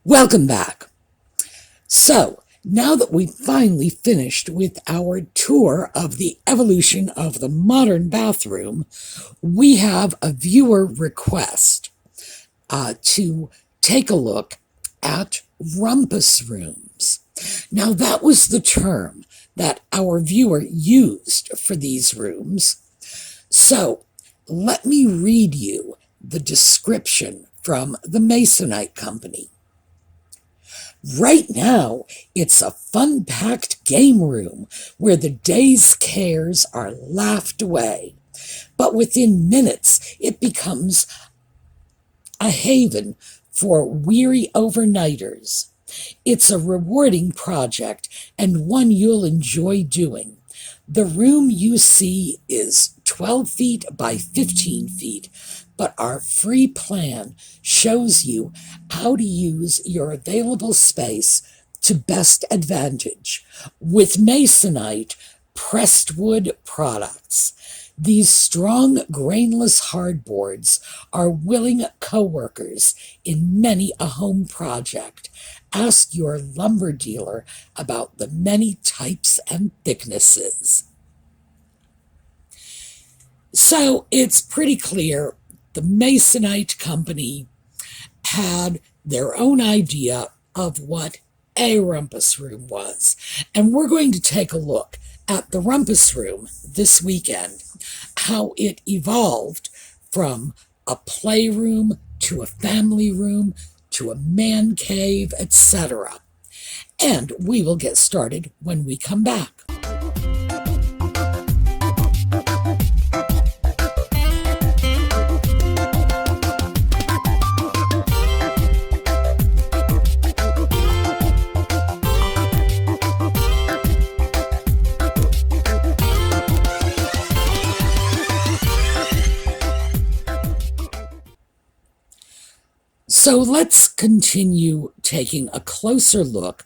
Welcome back. So, now that we've finally finished with our tour of the evolution of the modern bathroom, we have a viewer request to take a look at Rumpus Rooms. Now, that was the term that our viewer used for these rooms. So, let me read you the description from the Masonite Company. Right now, it's a fun-packed game room where the day's cares are laughed away. But within minutes, it becomes a haven for weary overnighters. It's a rewarding project and one you'll enjoy doing. The room you see is 12 feet by 15 feet, but our free plan shows you how to use your available space to best advantage with Masonite pressed wood products. These strong, grainless hardboards are willing co-workers in many a home project. Ask your lumber dealer about the many types and thicknesses. So it's pretty clear the Masonite Company had their own idea of what a rumpus room was. And we're going to take a look at the rumpus room this weekend, how it evolved from a playroom to a family room to a man cave, etc. And we will get started when we come back. So let's continue taking a closer look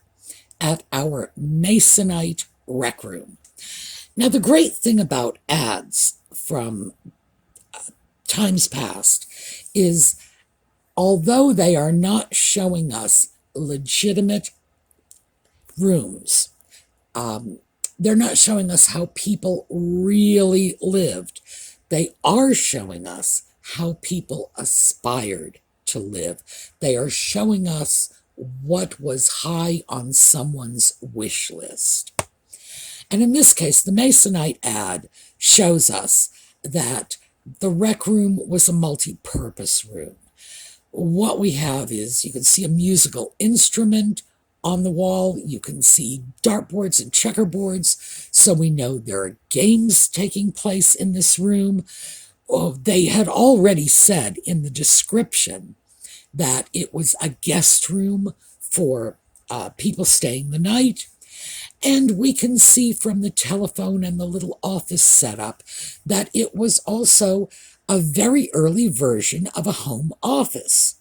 at our Masonite rec room. Now, the great thing about ads from times past is, although they are not showing us legitimate rooms, they're not showing us how people really lived. They are showing us how people aspired to live. They are showing us what was high on someone's wish list. And in this case, the Masonite ad shows us that the rec room was a multi-purpose room. What we have is, you can see a musical instrument on the wall. You can see dartboards and checkerboards. So we know there are games taking place in this room. Oh, they had already said in the description that it was a guest room for people staying the night. And we can see from the telephone and the little office setup that it was also a very early version of a home office.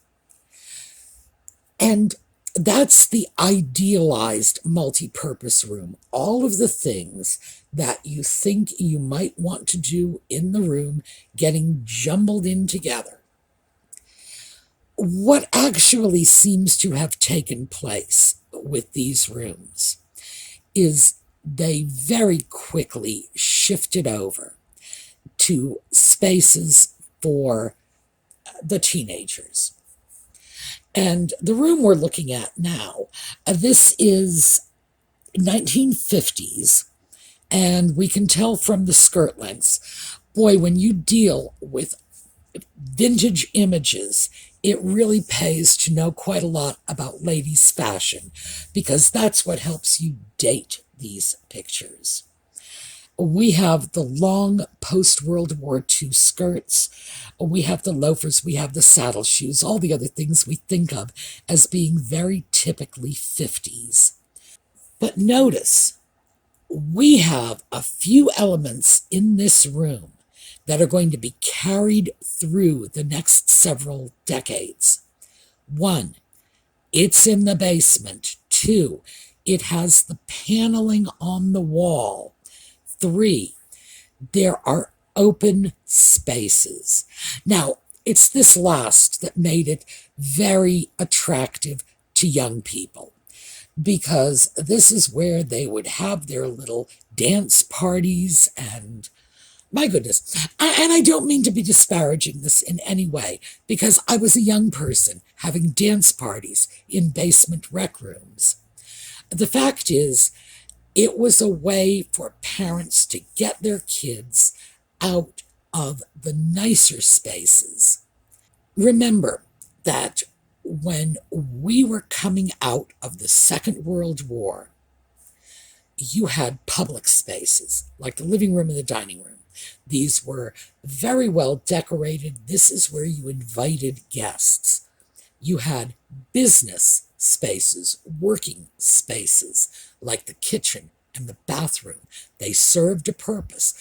And that's the idealized multi-purpose room. All of the things that you think you might want to do in the room getting jumbled in together. What actually seems to have taken place with these rooms is they very quickly shifted over to spaces for the teenagers. And the room we're looking at now, this is 1950's, and we can tell from the skirt lengths, boy, when you deal with vintage images, it really pays to know quite a lot about ladies' fashion, because that's what helps you date these pictures. We have the long post-World War II skirts, we have the loafers, we have the saddle shoes, all the other things we think of as being very typically 50s. But notice, we have a few elements in this room that are going to be carried through the next several decades. 1, it's in the basement. 2, it has the paneling on the wall. 3, there are open spaces. Now, it's this last that made it very attractive to young people, because this is where they would have their little dance parties and my goodness. And I don't mean to be disparaging this in any way, because I was a young person having dance parties in basement rec rooms. The fact is, it was a way for parents to get their kids out of the nicer spaces. Remember that when we were coming out of the Second World War, you had public spaces, like the living room and the dining room. These were very well decorated. This is where you invited guests. You had business spaces, working spaces, like the kitchen and the bathroom. They served a purpose.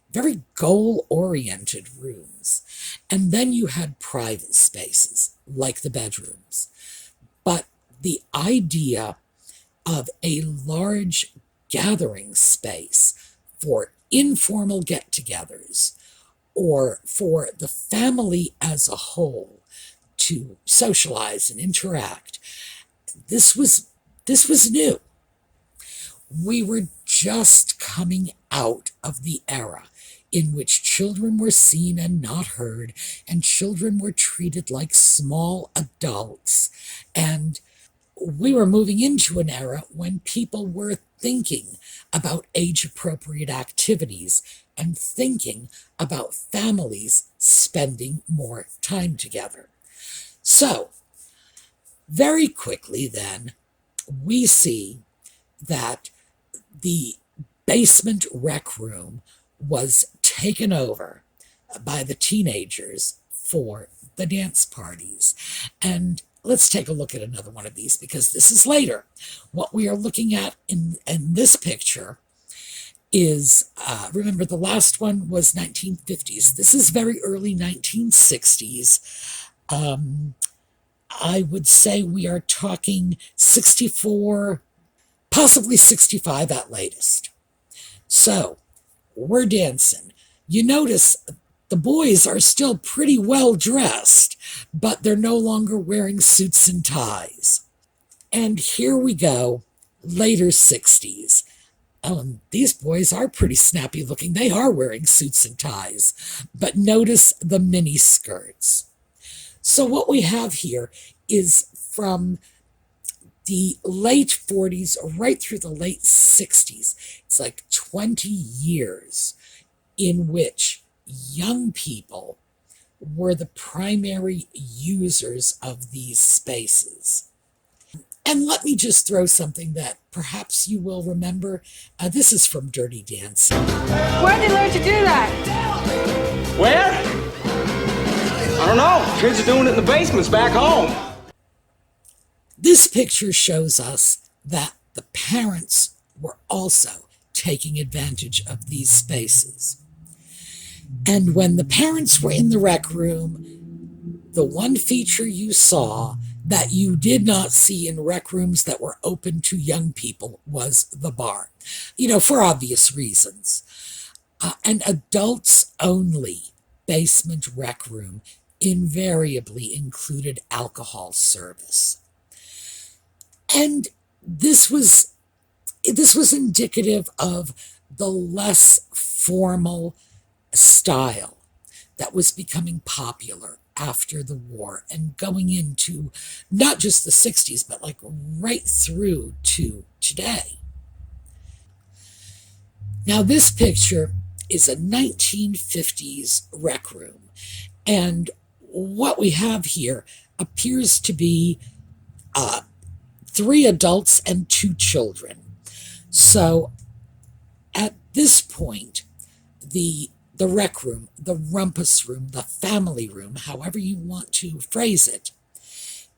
Very goal-oriented rooms. And then you had private spaces, like the bedrooms. But the idea of a large gathering space for informal get-togethers or for the family as a whole to socialize and interact, this was new. We were just coming out of the era in which children were seen and not heard, and children were treated like small adults. And we were moving into an era when people were thinking about age-appropriate activities and thinking about families spending more time together. So, very quickly then, we see that the basement rec room was taken over by the teenagers for the dance parties. And let's take a look at another one of these, because this is later. What we are looking at in this picture is, remember the last one was 1950s. This is very early 1960s. I would say we are talking 64, possibly 65 at latest. So, we're dancing. You notice the boys are still pretty well dressed, but they're no longer wearing suits and ties. And here we go, later 60s. These boys are pretty snappy looking. They are wearing suits and ties, but notice the mini skirts. So what we have here is from the late 40s right through the late 60s. It's like 20 years in which young people were the primary users of these spaces. And let me just throw something that perhaps you will remember. This is from Dirty Dancing. Where did they learn to do that? Where? I don't know. Kids are doing it in the basements back home. This picture shows us that the parents were also taking advantage of these spaces. And when the parents were in the rec room, the one feature you saw that you did not see in rec rooms that were open to young people was the bar. For obvious reasons. An adults-only basement rec room invariably included alcohol service. And this was indicative of the less formal style that was becoming popular after the war and going into not just the 60s, but like right through to today. Now this picture is a 1950s rec room, and what we have here appears to be 3 adults and 2 children. So at this point, the rec room, the rumpus room, the family room, however you want to phrase it,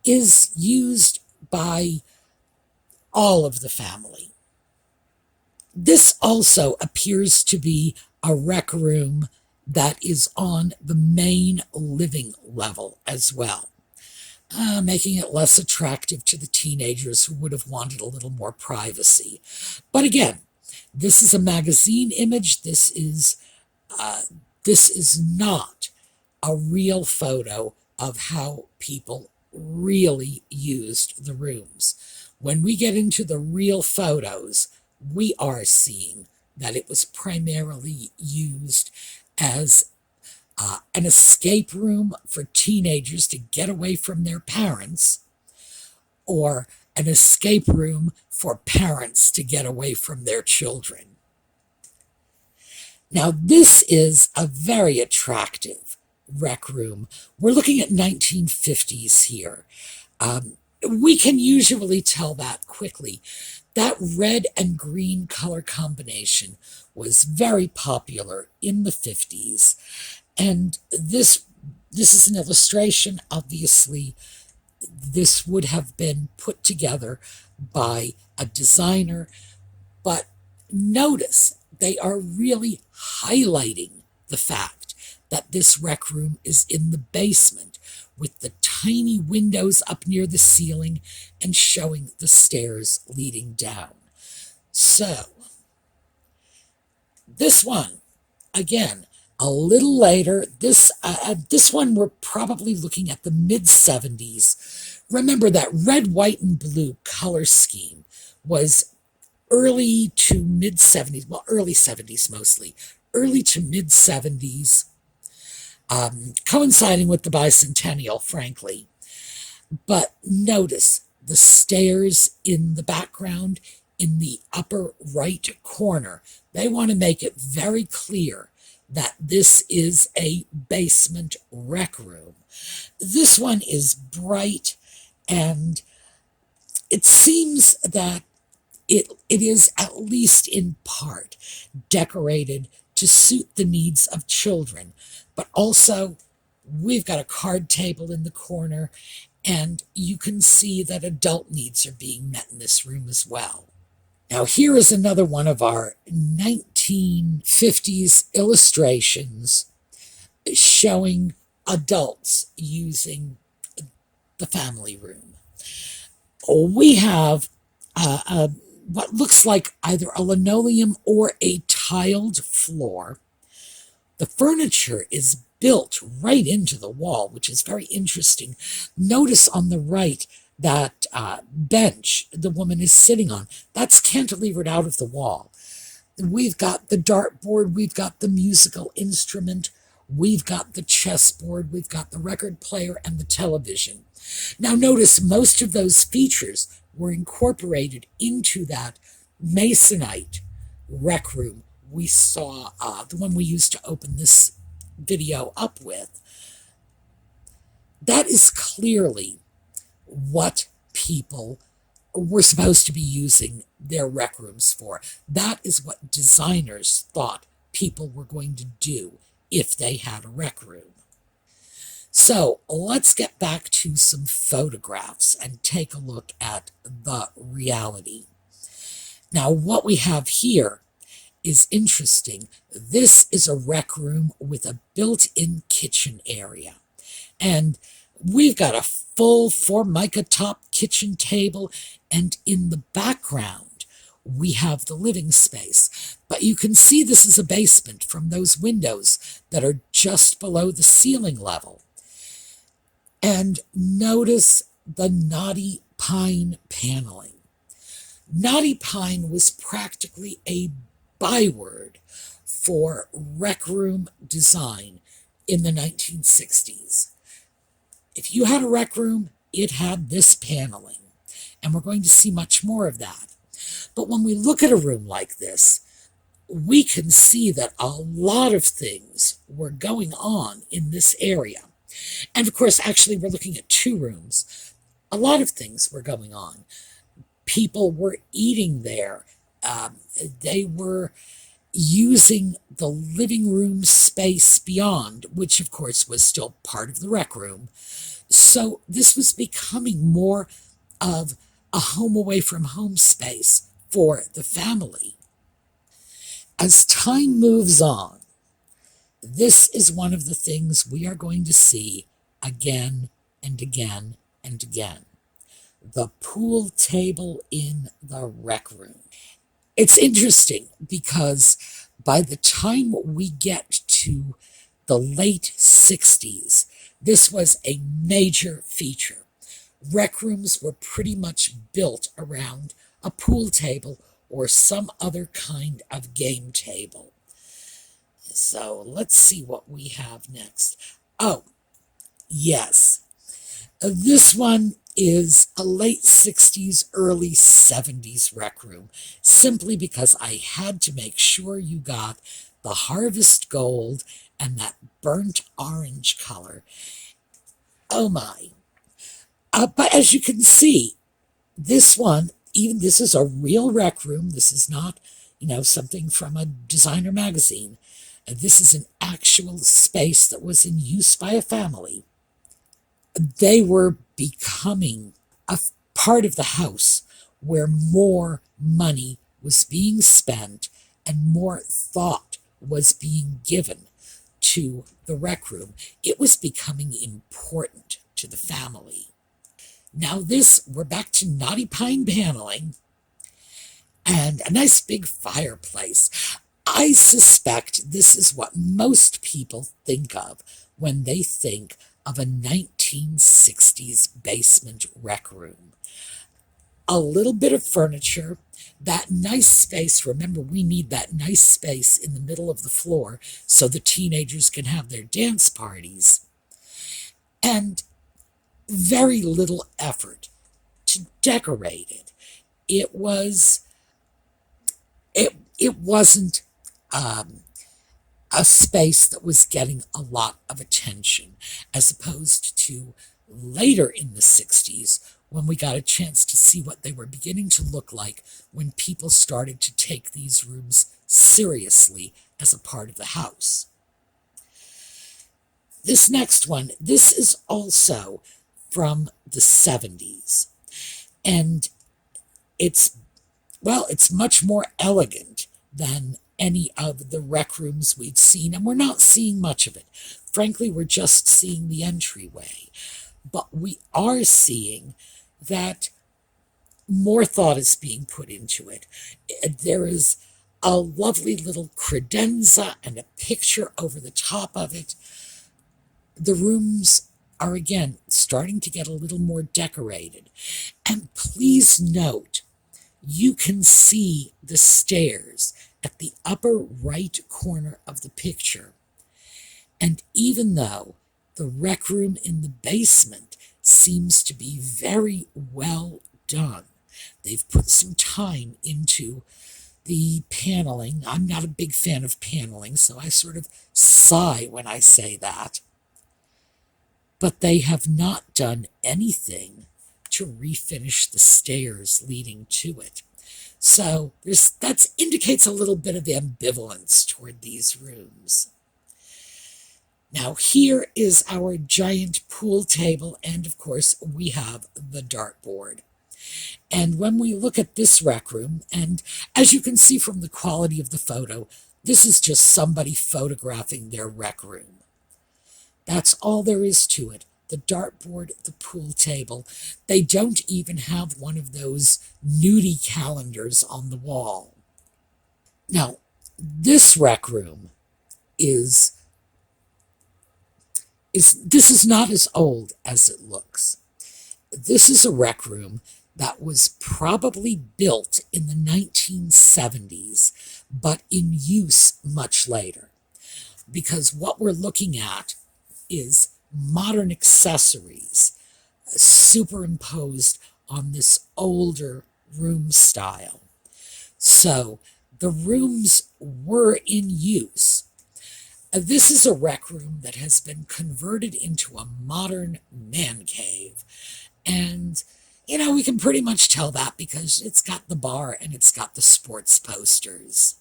is used by all of the family. This also appears to be a rec room that is on the main living level as well, making it less attractive to the teenagers who would have wanted a little more privacy. But again, this is a magazine image. This is not a real photo of how people really used the rooms. When we get into the real photos, we are seeing that it was primarily used as an escape room for teenagers to get away from their parents, or an escape room for parents to get away from their children. Now, this is a very attractive rec room. We're looking at 1950s here. We can usually tell that quickly. That red and green color combination was very popular in the 50s. And this is an illustration. Obviously, this would have been put together by a designer, but notice they are really highlighting the fact that this rec room is in the basement, with the tiny windows up near the ceiling and showing the stairs leading down. So, this one, again, a little later, this one we're probably looking at the mid-70s. Remember that red, white, and blue color scheme was early to mid-70s, well, early 70s mostly, early to mid-70s, coinciding with the bicentennial, frankly. But notice the stairs in the background in the upper right corner. They want to make it very clear that this is a basement rec room. This one is bright, and it seems that it is, at least in part, decorated to suit the needs of children. But also, we've got a card table in the corner, and you can see that adult needs are being met in this room as well. Now, here is another one of our 1950s illustrations showing adults using the family room. We have what looks like either a linoleum or a tiled floor. The furniture is built right into the wall, which is very interesting. Notice on the right that bench the woman is sitting on. That's cantilevered out of the wall. We've got the dartboard, we've got the musical instrument, we've got the chessboard, we've got the record player and the television. Now notice most of those features were incorporated into that masonite rec room we saw, the one we used to open this video up with. That is clearly what people were supposed to be using their rec rooms for. That is what designers thought people were going to do if they had a rec room. So let's get back to some photographs and take a look at the reality. Now, what we have here is interesting. This is a rec room with a built-in kitchen area. And we've got a full Formica top kitchen table, and in the background, we have the living space. But you can see this is a basement from those windows that are just below the ceiling level. And notice the knotty pine paneling. Knotty pine was practically a byword for rec room design in the 1960s. If you had a rec room, it had this paneling, and we're going to see much more of that. But when we look at a room like this, we can see that a lot of things were going on in this area. And of course, actually, we're looking at two rooms. A lot of things were going on. People were eating there. They were using the living room space beyond, which of course was still part of the rec room. So this was becoming more of a home away from home space for the family. As time moves on, this is one of the things we are going to see again and again and again. The pool table in the rec room. It's interesting because by the time we get to the late 60s, this was a major feature. Rec rooms were pretty much built around a pool table or some other kind of game table. So let's see what we have next. Oh, yes. This one is a late 60s, early 70s rec room, simply because I had to make sure you got the harvest gold and that burnt orange color. Oh my. But as you can see, this one, even this is a real rec room. This is not, something from a designer magazine. This is an actual space that was in use by a family. They were becoming a part of the house where more money was being spent and more thought was being given to the rec room. It was becoming important to the family. Now we're back to knotty pine paneling and a nice big fireplace. I suspect this is what most people think of when they think of a 1960s basement rec room. A little bit of furniture, that nice space. Remember, we need that nice space in the middle of the floor so the teenagers can have their dance parties. And very little effort to decorate it. It wasn't a space that was getting a lot of attention, as opposed to later in the 60s when we got a chance to see what they were beginning to look like when people started to take these rooms seriously as a part of the house. This next one, this is also from the 70s, and it's much more elegant than any of the rec rooms we've seen, and we're not seeing much of it. Frankly, we're just seeing the entryway, but we are seeing that more thought is being put into it. There is a lovely little credenza and a picture over the top of it. The rooms are again starting to get a little more decorated. And please note, you can see the stairs at the upper right corner of the picture. And even though the rec room in the basement seems to be very well done, they've put some time into the paneling. I'm not a big fan of paneling, so I sort of sigh when I say that. But they have not done anything to refinish the stairs leading to it. So that indicates a little bit of ambivalence toward these rooms. Now here is our giant pool table, and of course we have the dartboard. And when we look at this rec room, and as you can see from the quality of the photo, this is just somebody photographing their rec room. That's all there is to it. The dartboard, the pool table. They don't even have one of those nudie calendars on the wall. Now, this rec room is not as old as it looks. This is a rec room that was probably built in the 1970s, but in use much later. Because what we're looking at is modern accessories superimposed on this older room style. So the rooms were in use. This is a rec room that has been converted into a modern man cave. And, we can pretty much tell that because it's got the bar and it's got the sports posters.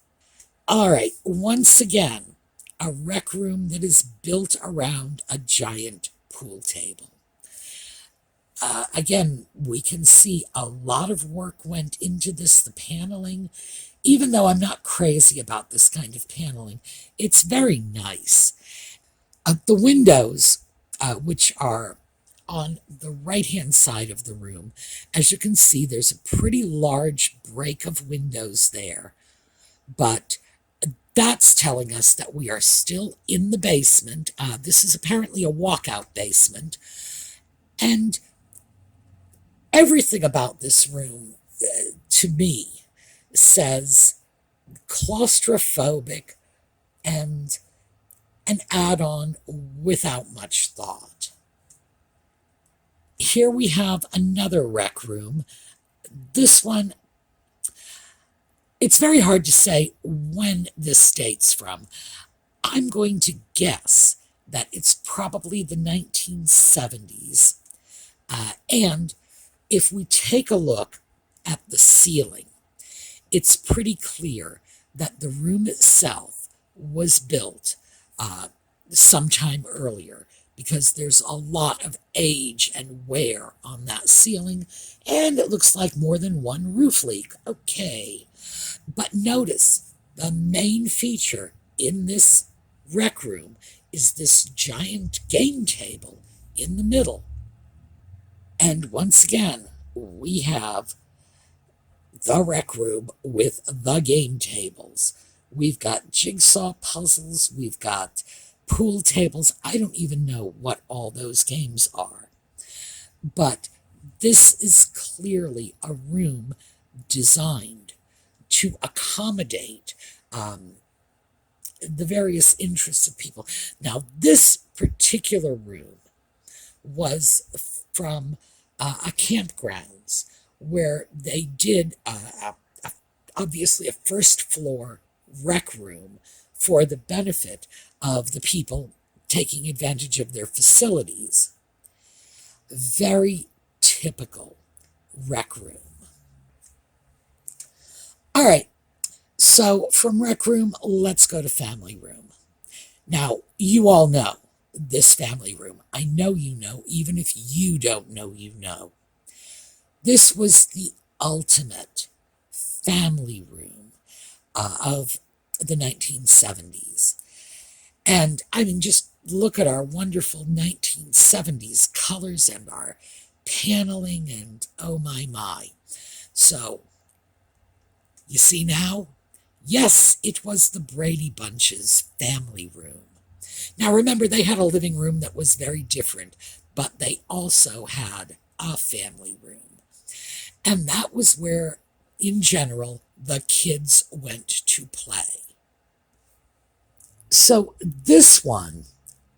All right, once again, a rec room that is built around a giant pool table. Again, we can see a lot of work went into this, the paneling. Even though I'm not crazy about this kind of paneling, it's very nice. The windows, which are on the right-hand side of the room, as you can see, there's a pretty large break of windows there. But that's telling us that we are still in the basement. This is apparently a walkout basement. And Everything about this room, to me, says claustrophobic and an add-on without much thought. Here we have another rec room. This one, it's very hard to say when this dates from. I'm going to guess that it's probably the 1970s. And if we take a look at the ceiling, it's pretty clear that the room itself was built sometime earlier, because there's a lot of age and wear on that ceiling, and it looks like more than one roof leak. Okay, but notice the main feature in this rec room is this giant game table in the middle. And once again, we have the rec room with the game tables. We've got jigsaw puzzles, we've got pool tables. I don't even know what all those games are. But this is clearly a room designed to accommodate the various interests of people. Now, this particular room was from a campgrounds where they did obviously a first floor rec room for the benefit of the people taking advantage of their facilities. Very typical rec room. All right, so from rec room, let's go to family room. Now, you all know this family room. I know you know, even if you don't know, you know. This was the ultimate family room of the 1970s. And I mean, just look at our wonderful 1970s colors and our paneling, and oh my. So, you see now? Yes, it was the Brady Bunch's family room. Now remember, they had a living room that was very different, but they also had a family room. And that was where, in general, the kids went to play. So this one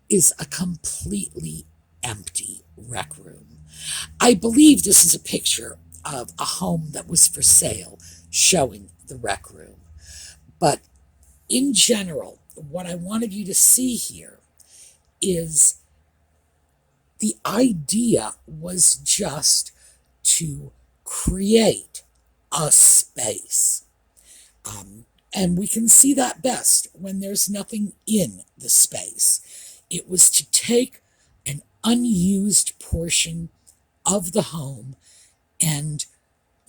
is a completely empty rec room. I believe this is a picture of a home that was for sale showing the rec room. But in general, what I wanted you to see here is the idea was just to create a space. And we can see that best when there's nothing in the space. It was to take an unused portion of the home and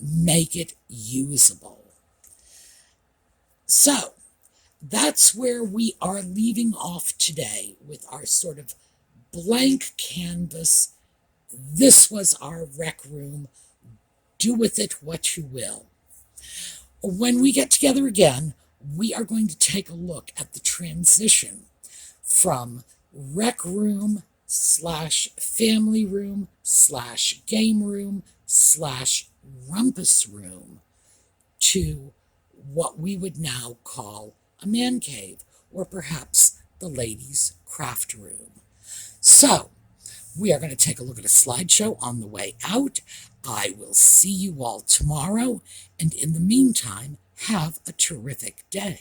make it usable. So, that's where we are leaving off today with our sort of blank canvas. This was our rec room. Do with it what you will. When we get together again, we are going to take a look at the transition from rec room / family room / game room / rumpus room to what we would now call a man cave, or perhaps the ladies' craft room. So, we are going to take a look at a slideshow on the way out. I will see you all tomorrow, and in the meantime, have a terrific day.